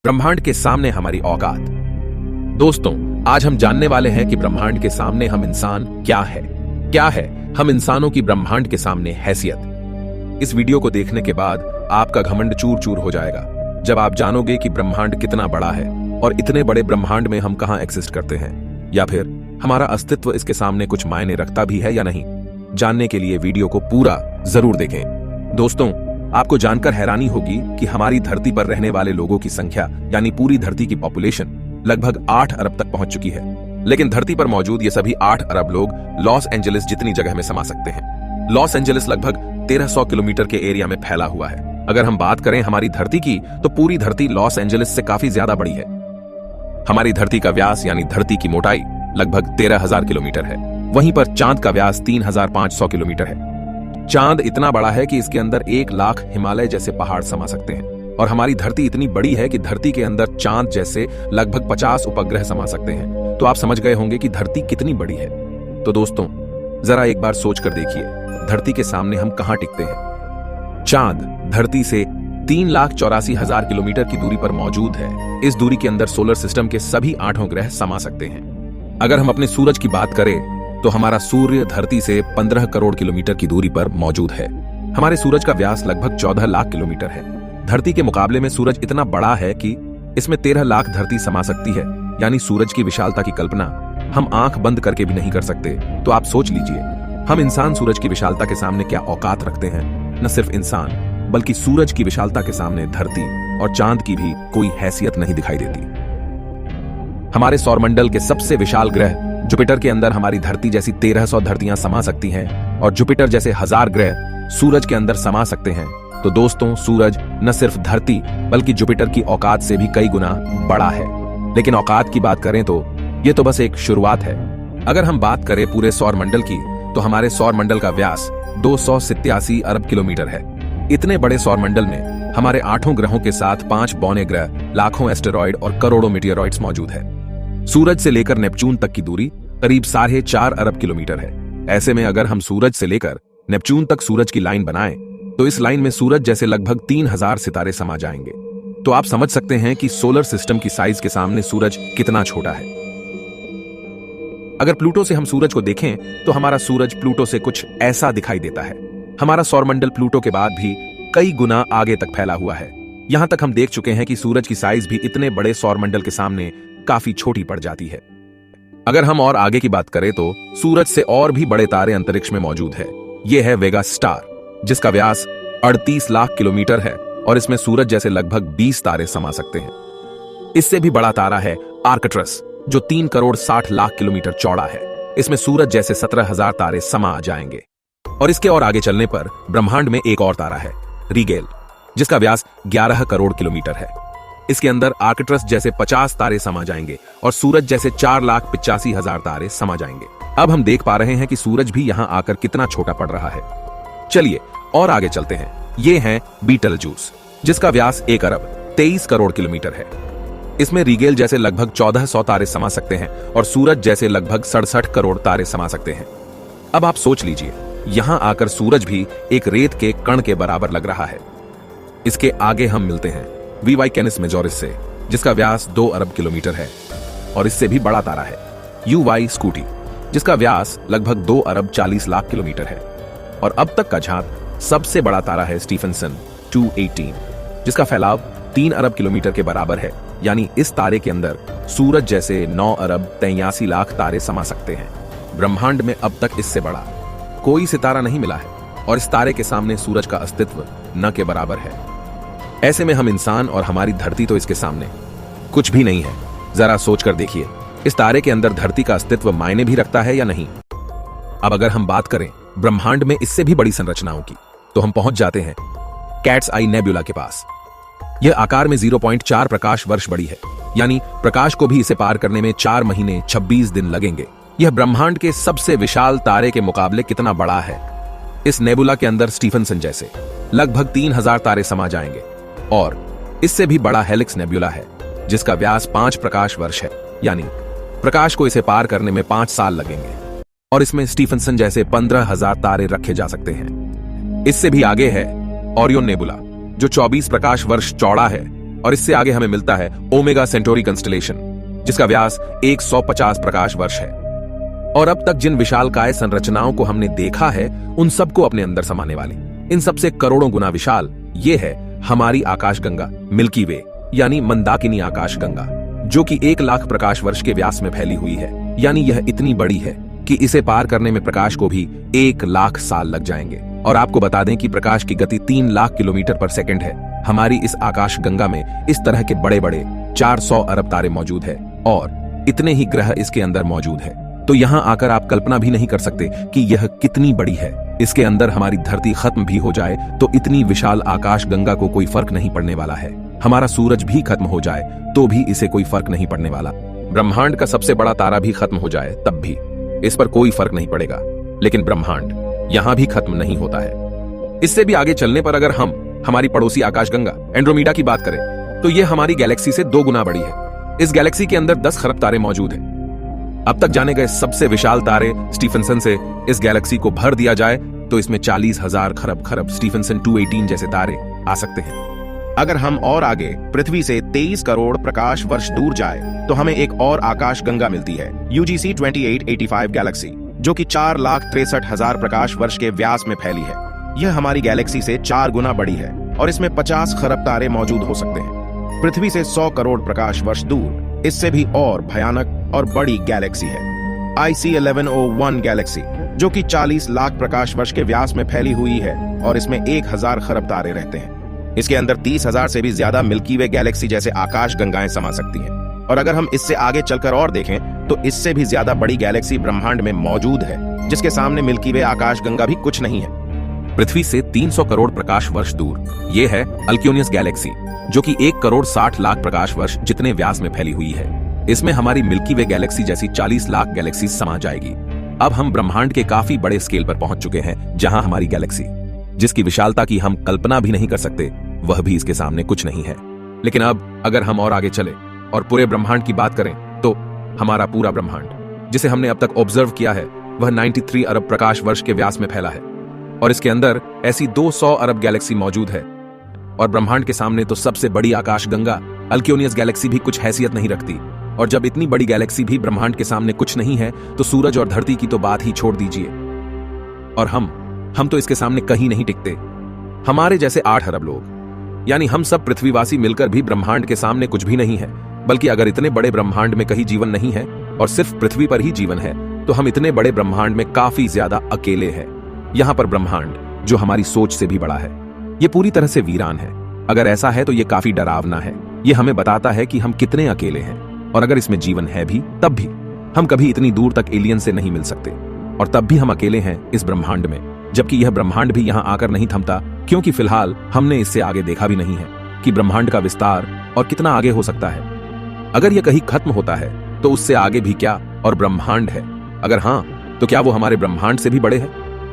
ब्रह्मांड के सामने हमारी औकात। दोस्तों, आज हम जानने वाले हैं कि ब्रह्मांड के सामने हम इंसान क्या है हम इंसानों की ब्रह्मांड के सामने हैसियत। इस वीडियो को देखने के बाद आपका घमंड चूर चूर हो जाएगा जब आप जानोगे कि ब्रह्मांड कितना बड़ा है और इतने बड़े ब्रह्मांड में हम कहां एग्जिस्ट करते हैं, या फिर हमारा अस्तित्व इसके सामने कुछ मायने रखता भी है या नहीं। जानने के लिए वीडियो को पूरा जरूर देखें। दोस्तों, आपको जानकर हैरानी होगी कि हमारी धरती पर रहने वाले लोगों की संख्या यानी पूरी धरती की पॉपुलेशन लगभग 8 अरब तक पहुंच चुकी है। लेकिन धरती पर मौजूद ये सभी 8 अरब लोग लॉस एंजलिस जितनी जगह में समा सकते हैं। लॉस एंजलिस लगभग 1300 किलोमीटर के एरिया में फैला हुआ है। अगर हम बात करें हमारी धरती की, तो पूरी धरती लॉस एंजलिस से काफी ज्यादा बड़ी है। हमारी धरती का व्यास यानी धरती की मोटाई लगभग 13,000 किलोमीटर है। वहीं पर चांद का व्यास 3,500 किलोमीटर है। चांद इतना बड़ा है कि इसके अंदर 1 लाख हिमालय जैसे पहाड़ समा सकते हैं। और हमारी धरती इतनी बड़ी है कि धरती के अंदर चांद जैसे लगभग 50 उपग्रह समा सकते हैं। तो आप समझ गए होंगे कि धरती कितनी बड़ी है। तो दोस्तों, जरा एक बार सोच कर देखिए, धरती के सामने हम कहां टिकते हैं। चांद धरती से 3,84,000 किलोमीटर की दूरी पर मौजूद है। इस दूरी के अंदर सोलर सिस्टम के सभी 8 ग्रह समा सकते हैं। अगर हम अपने सूरज की बात करें तो हमारा सूर्य धरती से 15 करोड़ किलोमीटर की दूरी पर मौजूद है। हमारे सूरज का व्यास लगभग 14 लाख किलोमीटर है। धरती के मुकाबले में सूरज इतना बड़ा है कि इसमें 13 लाख धरती समा सकती है। यानी सूरज की विशालता की कल्पना हम आंख बंद करके भी नहीं कर सकते। तो आप सोच लीजिए, हम इंसान सूरज की विशालता के सामने क्या औकात रखते हैं। न सिर्फ इंसान, बल्कि सूरज की विशालता के सामने धरती और चांद की भी कोई हैसियत नहीं दिखाई देती। हमारे सौरमंडल के सबसे विशाल ग्रह जुपिटर के अंदर हमारी धरती जैसी 1300 धरतियां समा सकती हैं और जुपिटर जैसे 1000 ग्रह सूरज के अंदर समा सकते हैं। तो दोस्तों, सूरज न सिर्फ धरती बल्कि जुपिटर की औकात से भी कई गुना बड़ा है। लेकिन औकात की बात करें तो यह तो बस एक शुरुआत है। अगर हम बात करें पूरे सौरमंडल की, तो हमारे सौरमंडल का व्यास 287 अरब किलोमीटर है। इतने बड़े सौरमंडल में हमारे 8 ग्रहों के साथ 5 बौने ग्रह, लाखों एस्टेरॉयड और करोड़ों मीटियोरॉइड्स मौजूद है। सूरज से लेकर नेपच्यून तक की दूरी करीब 4.5 अरब किलोमीटर है। ऐसे में अगर हम सूरज से लेकर नेपच्यून तक सूरज की लाइन बनाएं, तो इस लाइन में सूरज जैसे लगभग 3000 सितारे समा जाएंगे। तो आप समझ सकते हैं कि सोलर सिस्टम की साइज के सामने सूरज कितना छोटा है। अगर प्लूटो से हम सूरज को देखें, तो हमारा सूरज प्लूटो से कुछ ऐसा दिखाई देता है। हमारा सौरमंडल प्लूटो के बाद भी कई गुना आगे तक फैला हुआ है। यहां तक हम देख चुके हैं कि सूरज की साइज भी इतने बड़े सौरमंडल के सामने काफी छोटी पड़ जाती है। अगर हम और आगे की बात करें तो सूरज से और भी बड़े तारे अंतरिक्ष में मौजूद है। यह है वेगा स्टार, जिसका व्यास 38 लाख किलोमीटर है और इसमें सूरज जैसे लगभग 20 तारे समा सकते हैं। इससे भी बड़ा तारा है आर्कट्रस, जो 3 करोड़ 60 लाख किलोमीटर चौड़ा है। इसमें सूरज जैसे 17,000 तारे समा जाएंगे। और इसके और आगे चलने पर ब्रह्मांड में एक और तारा है, रीगेल, जिसका व्यास 11 करोड़ किलोमीटर है। इसके अंदर आर्कट्रस जैसे 50 तारे समा जाएंगे और सूरज जैसे 4,85,000 तारे समा जाएंगे। अब हम देख पा रहे हैं कि सूरज भी यहां आकर कितना छोटा पड़ रहा है। चलिए और आगे चलते हैं। ये है बीटलजूस, जिसका व्यास 1 अरब 23 करोड़ किलोमीटर है। इसमें रीगेल जैसे लगभग 1400 तारे समा सकते हैं और सूरज जैसे लगभग 67 करोड़ तारे समा सकते हैं। अब आप सोच लीजिए, यहां आकर सूरज भी एक रेत के कण के बराबर लग रहा है। इसके आगे हम मिलते हैं वीवाई कैनिस मेजोरिस से, जिसका व्यास 2 अरब किलोमीटर है। और इससे भी बड़ा तारा है यूवाई स्कूटी, जिसका व्यास लगभग 2 अरब 40 लाख किलोमीटर है। और अब तक का झांक सबसे बड़ा तारा है स्टीफनसन 218, जिसका फैलाव 3 अरब किलोमीटर के बराबर है। यानी इस तारे के अंदर सूरज जैसे 9 अरब 83 लाख तारे समा सकते हैं। ब्रह्मांड में अब तक इससे बड़ा कोई सितारा नहीं मिला है और इस तारे के सामने सूरज का अस्तित्व न के बराबर है। ऐसे में हम इंसान और हमारी धरती तो इसके सामने कुछ भी नहीं है। जरा सोचकर देखिए, इस तारे के अंदर धरती का अस्तित्व मायने भी रखता है या नहीं। अब अगर हम बात करें ब्रह्मांड में इससे भी बड़ी संरचनाओं की, तो हम पहुंच जाते हैं कैट्स आई नेबुला के पास। यह आकार में 0.4 प्रकाश वर्ष बड़ी है। यानी प्रकाश को भी इसे पार करने में 4 महीने 26 दिन लगेंगे। यह ब्रह्मांड के सबसे विशाल तारे के मुकाबले कितना बड़ा है। इस नेबुला के अंदर स्टीफनसन जैसे लगभग 3000 तारे समा जाएंगे। और इससे भी बड़ा हेलिक्स नेबुला है, जिसका व्यास 5 प्रकाश वर्ष है। यानी प्रकाश को इसे पार करने में 5 साल लगेंगे। और इसमें स्टीफनसन जैसे 15,000 तारे रखे जा सकते हैं। इससे भी आगे है ओरियन नेबुला, जो 24 प्रकाश वर्ष चौड़ा है और इससे आगे हमें मिलता है ओमेगा सेंटोरी कंस्टलेशन, जिसका व्यास 150 प्रकाश वर्ष है। और अब तक जिन विशालकाय संरचनाओं को हमने देखा है उन सबको अपने अंदर समाने वाली, इन सबसे करोड़ों गुना विशाल ये है हमारी आकाशगंगा मिल्की वे, यानी मंदाकिनी आकाशगंगा, जो कि 1 लाख प्रकाश वर्ष के व्यास में फैली हुई है। यानी यह इतनी बड़ी है कि इसे पार करने में प्रकाश को भी 1 लाख साल लग जाएंगे। और आपको बता दें कि प्रकाश की गति 3 लाख किलोमीटर पर सेकंड है। हमारी इस आकाशगंगा में इस तरह के बड़े बड़े 400 अरब तारे मौजूद है और इतने ही ग्रह इसके अंदर मौजूद है। तो यहाँ आकर आप कल्पना भी नहीं कर सकते कि यह कितनी बड़ी है। इसके अंदर हमारी धरती खत्म भी हो जाए तो इतनी विशाल आकाशगंगा को कोई फर्क नहीं पड़ने वाला है। हमारा सूरज भी खत्म हो जाए तो भी इसे कोई फर्क नहीं पड़ने वाला। ब्रह्मांड का सबसे बड़ा तारा भी खत्म हो जाए तब भी इस पर कोई फर्क नहीं पड़ेगा। लेकिन ब्रह्मांड यहां भी खत्म नहीं होता है। इससे भी आगे चलने पर अगर हम हमारी पड़ोसी आकाशगंगा एंड्रोमेडा की बात करें तो यह हमारी गैलेक्सी से 2 गुना बड़ी है। इस गैलेक्सी के अंदर 10 खरब तारे मौजूद हैं। अब तक जाने गए सबसे विशाल तारे स्टीफनसन से इस गैलेक्सी को भर दिया जाए तो इसमें 40,000 खरब स्टीफनसन 218 जैसे तारे आ सकते हैं। अगर हम और आगे पृथ्वी से 23 करोड़ प्रकाश वर्ष दूर जाए तो हमें एक और आकाशगंगा मिलती है, UGC 2885 गैलेक्सी, जो कि 4,63,000 प्रकाश वर्ष के व्यास में फैली है। यह हमारी गैलेक्सी से 4 गुना बड़ी है और इसमें 50 खरब तारे मौजूद हो सकते हैं। पृथ्वी से 100 करोड़ प्रकाश वर्ष दूर इससे भी और भयानक और बड़ी गैलेक्सी है, IC 1101 गैलेक्सी, जो कि 40 लाख प्रकाश वर्ष के व्यास में फैली हुई है और इसमें 1000 खरब तारे रहते हैं। इसके अंदर 30,000 से भी ज्यादा मिल्की वे गैलेक्सी जैसे आकाश गंगाएं समा सकती हैं। और अगर हम इससे आगे चलकर और देखें तो इससे भी ज्यादा बड़ी गैलेक्सी ब्रह्मांड में मौजूद है, जिसके सामने मिल्की वे आकाश गंगा भी कुछ नहीं है। पृथ्वी से 300 करोड़ प्रकाश वर्ष दूर ये है अल्क्योनियस गैलेक्सी, जो कि 1 करोड़ 60 लाख प्रकाश वर्ष जितने व्यास में फैली हुई है। इसमें हमारी मिल्की वे गैलेक्सी जैसी 40 लाख गैलेक्सी समा जाएगी। अब हम ब्रह्मांड के काफी बड़े स्केल पर पहुंच चुके हैं, जहां हमारी गैलेक्सी, जिसकी विशालता की हम कल्पना भी नहीं कर सकते, वह भी इसके सामने कुछ नहीं है। लेकिन अब अगर हम और आगे चले और पूरे ब्रह्मांड की बात करें तो हमारा पूरा ब्रह्मांड, जिसे हमने अब तक ऑब्जर्व किया है, वह 93 अरब प्रकाश वर्ष के व्यास में फैला है और इसके अंदर ऐसी 200 अरब गैलेक्सी मौजूद है। और ब्रह्मांड के सामने तो सबसे बड़ी आकाशगंगा अल्क्योनियस गैलेक्सी भी कुछ हैसियत नहीं रखती। और जब इतनी बड़ी गैलेक्सी भी ब्रह्मांड के सामने कुछ नहीं है तो सूरज और धरती की तो बात ही छोड़ दीजिए। और हम तो इसके सामने कहीं नहीं टिकते। हमारे जैसे 8 अरब लोग, यानी हम सब पृथ्वीवासी मिलकर भी ब्रह्मांड के सामने कुछ भी नहीं है। बल्कि अगर इतने बड़े ब्रह्मांड में कहीं जीवन नहीं है और सिर्फ पृथ्वी पर ही जीवन है तो हम इतने बड़े ब्रह्मांड में काफी ज्यादा अकेले हैं। यहां पर ब्रह्मांड, जो हमारी सोच से भी बड़ा है, ये पूरी तरह से वीरान है। अगर ऐसा है तो ये काफी डरावना है। ये हमें बताता है कि हम कितने अकेले हैं। और अगर इसमें जीवन है भी तब भी हम कभी इतनी दूर तक एलियन से नहीं मिल सकते। और तब भी हम अकेले हैं इस ब्रह्मांड में, जबकि यह ब्रह्मांड भी यहां आकर नहीं थमता, क्योंकि फिलहाल हमने इससे आगे देखा भी नहीं है कि ब्रह्मांड का विस्तार और कितना आगे हो सकता है। अगर यह कहीं खत्म होता है तो उससे आगे भी क्या और ब्रह्मांड है? अगर हां, तो क्या वो हमारे ब्रह्मांड से भी बड़े हैं?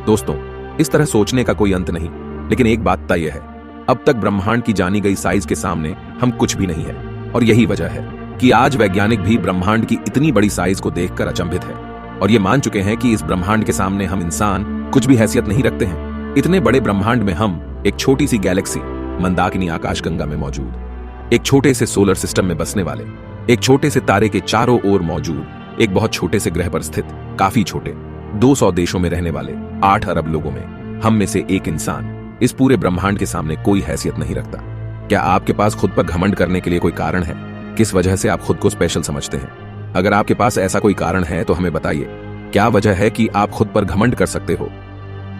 दोस्तों, इस तरह सोचने का कोई अंत नहीं। लेकिन एक बात तय है, अब तक ब्रह्मांड की जानी गई साइज के सामने हम कुछ भी नहीं है। और यही वजह है कि आज वैज्ञानिक भी ब्रह्मांड की इतनी बड़ी साइज को देखकर अचंभित है और ये मान चुके हैं कि इस ब्रह्मांड के सामने हम इंसान कुछ भी हैसियत नहीं रखते हैं। इतने बड़े ब्रह्मांड में हम एक छोटी सी गैलेक्सी मंदाकिनी आकाशगंगा में मौजूद, एक छोटे से सोलर सिस्टम में बसने वाले, एक छोटे से तारे के चारों ओर मौजूद, एक बहुत छोटे से ग्रह पर स्थित, काफी छोटे 200 देशों में रहने वाले 8 अरब लोगों में हम में से एक इंसान इस पूरे ब्रह्मांड के सामने कोई हैसियत नहीं रखता। क्या आपके पास खुद पर घमंड करने के लिए कोई कारण है? किस वजह से आप खुद को स्पेशल समझते हैं? अगर आपके पास ऐसा कोई कारण है तो हमें बताइए। क्या वजह है कि आप खुद पर घमंड कर सकते हो?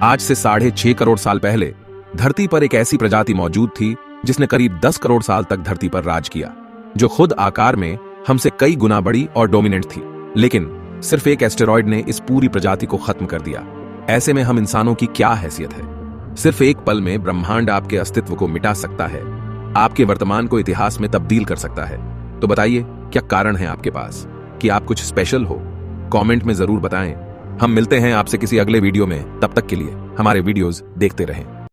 आज से 6.5 करोड़ साल पहले धरती पर एक ऐसी प्रजाति मौजूद थी जिसने करीब 10 करोड़ साल तक धरती पर राज किया, जो खुद आकार में हमसे कई गुना बड़ी और डोमिनेंट थी। लेकिन सिर्फ एक एस्टेरॉयड ने इस पूरी प्रजाति को खत्म कर दिया। ऐसे में हम इंसानों की क्या हैसियत है? सिर्फ एक पल में ब्रह्मांड आपके अस्तित्व को मिटा सकता है, आपके वर्तमान को इतिहास में तब्दील कर सकता है। तो बताइए, क्या कारण है आपके पास कि आप कुछ स्पेशल हो? कमेंट में जरूर बताएं। हम मिलते हैं आपसे किसी अगले वीडियो में। तब तक के लिए हमारे वीडियोस देखते रहें।